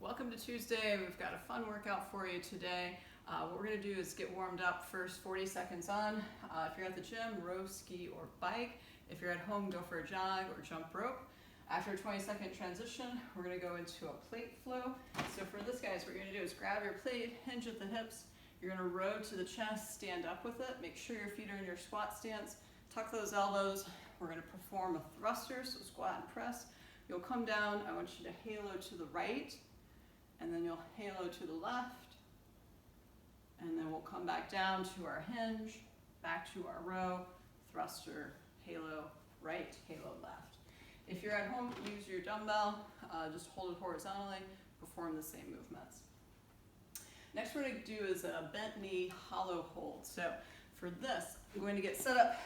Welcome to Tuesday. We've got a fun workout for you today. What we're going to do is get warmed up first 40 seconds on. If you're at the gym, row, ski, or bike. If you're at home, go for a jog or jump rope. After a 20-second transition, we're going to go into a plate flow. So for this, guys, what you're going to do is grab your plate, hinge at the hips. You're going to row to the chest, stand up with it. Make sure your feet are in your squat stance. Tuck those elbows. We're going to perform a thruster, so squat and press. You'll come down. I want you to halo to the right, and then you'll halo to the left, and then we'll come back down to our hinge, back to our row, thruster, halo right, halo left. If you're at home, use your dumbbell, just hold it horizontally, perform the same movements. Next we're going to do is a bent knee hollow hold. So for this, I'm going to get set up,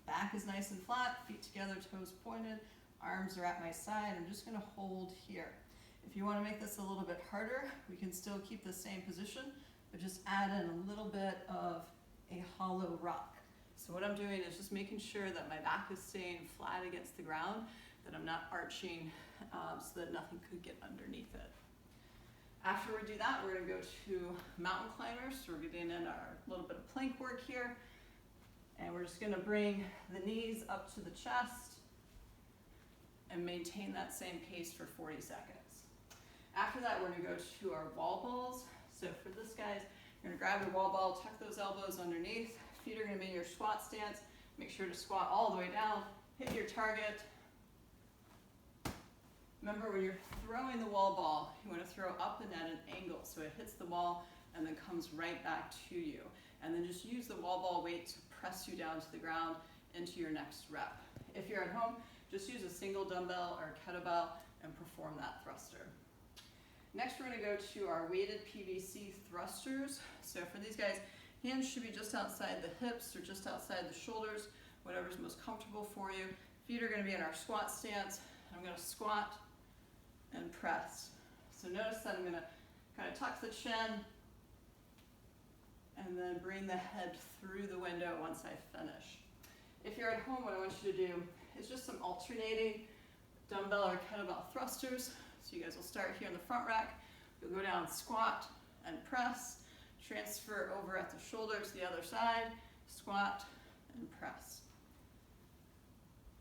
back is nice and flat, feet together, toes pointed, arms are at my side. I'm just going to hold here. If you want to make this a little bit harder, we can still keep the same position, but just add in a little bit of a hollow rock. So what I'm doing is just making sure that my back is staying flat against the ground, that I'm not arching so that nothing could get underneath it. After we do that, we're going to go to mountain climbers. So we're getting in our little bit of plank work here. And we're just going to bring the knees up to the chest and maintain that same pace for 40 seconds. After that, we're going to go to our wall balls. So for this, guys, you're going to grab your wall ball, tuck those elbows underneath. Feet are going to be in your squat stance. Make sure to squat all the way down. Hit your target. Remember, when you're throwing the wall ball, you want to throw up and at an angle so it hits the wall and then comes right back to you. And then just use the wall ball weight to press you down to the ground into your next rep. If you're at home, just use a single dumbbell or kettlebell and perform that thruster. Next, we're going to go to our weighted PVC thrusters. So for these guys, hands should be just outside the hips or just outside the shoulders, whatever's most comfortable for you. Feet are going to be in our squat stance. I'm going to squat and press. So notice that I'm going to kind of tuck the chin and then bring the head through the window once I finish. If you're at home, what I want you to do is just some alternating dumbbell or kettlebell thrusters. So you guys will start here in the front rack. You'll go down, squat and press, transfer over at the shoulder to the other side, squat and press.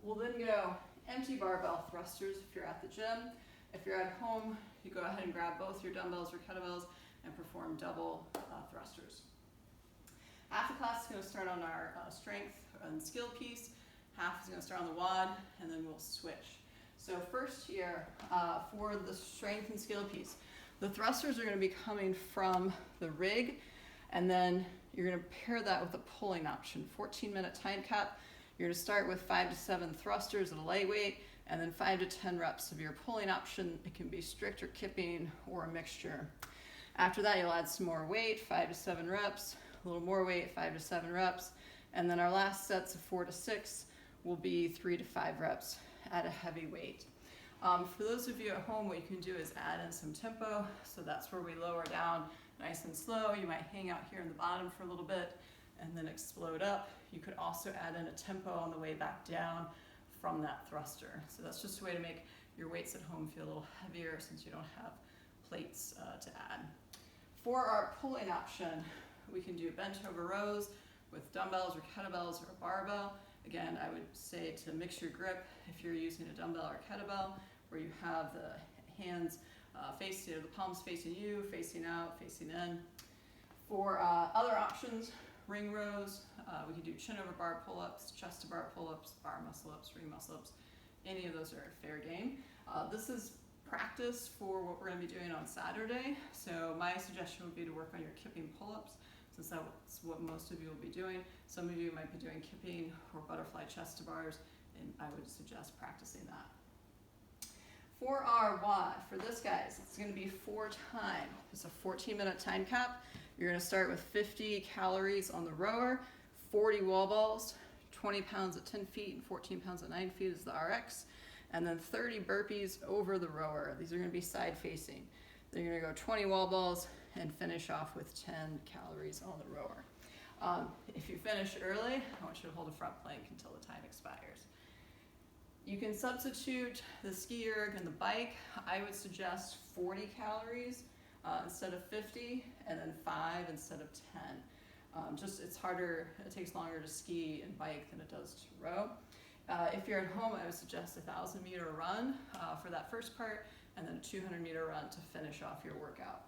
We'll then go empty barbell thrusters if you're at the gym. If you're at home, you go ahead and grab both your dumbbells or kettlebells and perform double thrusters. Half the class is going to start on our strength and skill piece. Half is going to start on the WOD, and then we'll switch. So first here, for the strength and skill piece, the thrusters are going to be coming from the rig, and then you're going to pair that with a pulling option. 14-minute time cap. You're going to start with 5 to 7 thrusters at a lightweight, and then 5 to 10 reps of your pulling option. It can be strict or kipping or a mixture. After that, you'll add some more weight, 5 to 7 reps, a little more weight, 5 to 7 reps, and then our last sets of 4 to 6 will be 3 to 5 reps at a heavy weight. For those of you at home, what you can do is add in some tempo. So that's where we lower down nice and slow. You might hang out here in the bottom for a little bit and then explode up. You could also add in a tempo on the way back down from that thruster. So that's just a way to make your weights at home feel a little heavier since you don't have plates to add. For our pulling option, we can do Bentover rows with dumbbells or kettlebells or a barbell. Again, I would say to mix your grip if you're using a dumbbell or kettlebell, where you have the hands facing, the palms facing you, facing out, facing in. For other options, ring rows, we can do chin over bar pull-ups, chest to bar pull-ups, bar muscle-ups, ring muscle-ups. Any of those are fair game. This is practice for what we're going to be doing on Saturday. So my suggestion would be to work on your kipping pull-ups, since that's what most of you will be doing. Some of you might be doing kipping or butterfly chest to bars, and I would suggest practicing that. For our WOD, for this, guys, it's going to be 4 times. It's a 14-minute time cap. You're going to start with 50 calories on the rower, 40 wall balls, 20 pounds at 10 feet, and 14 pounds at 9 feet is the RX, and then 30 burpees over the rower. These are going to be side facing. Then you're going to go 20 wall balls and finish off with 10 calories on the rower. If you finish early, I want you to hold a front plank until the time expires. You can substitute the ski erg and the bike. I would suggest 40 calories instead of 50, and then 5 instead of 10. Just it's harder, it takes longer to ski and bike than it does to row. If you're at home, I would suggest a 1,000-meter run for that first part, and then a 200-meter run to finish off your workout.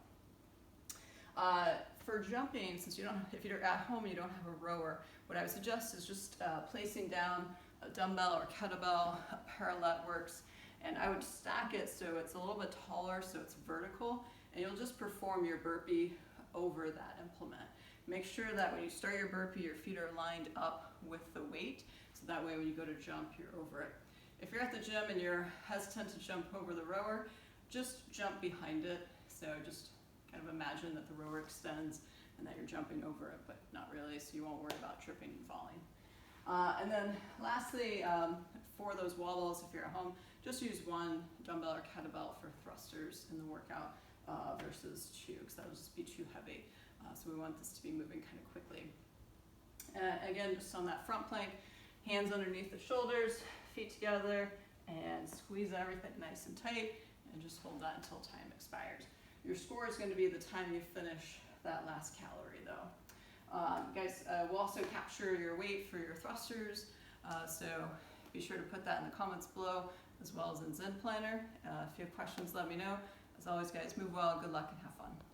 For jumping, since if you're at home and you don't have a rower, what I would suggest is just placing down a dumbbell or kettlebell. Parallel works, and I would stack it so it's a little bit taller, so it's vertical, and you'll just perform your burpee over that implement. Make sure that when you start your burpee, your feet are lined up with the weight, so that way when you go to jump, you're over it. If you're at the gym and you're hesitant to jump over the rower, just jump behind it. So just kind of imagine that the rower extends and that you're jumping over it, but not really, so you won't worry about tripping and falling. And then lastly, for those wall balls, if you're at home, just use one dumbbell or kettlebell for thrusters in the workout versus two, because that would just be too heavy. So we want this to be moving kind of quickly. Again, just on that front plank, hands underneath the shoulders, feet together, and squeeze everything nice and tight, and just hold that until time expires. Your score is going to be the time you finish that last calorie though. Guys, we'll also capture your weight for your thrusters, so be sure to put that in the comments below, as well as in Zen Planner. If you have questions, let me know. As always, guys, move well, good luck, and have fun.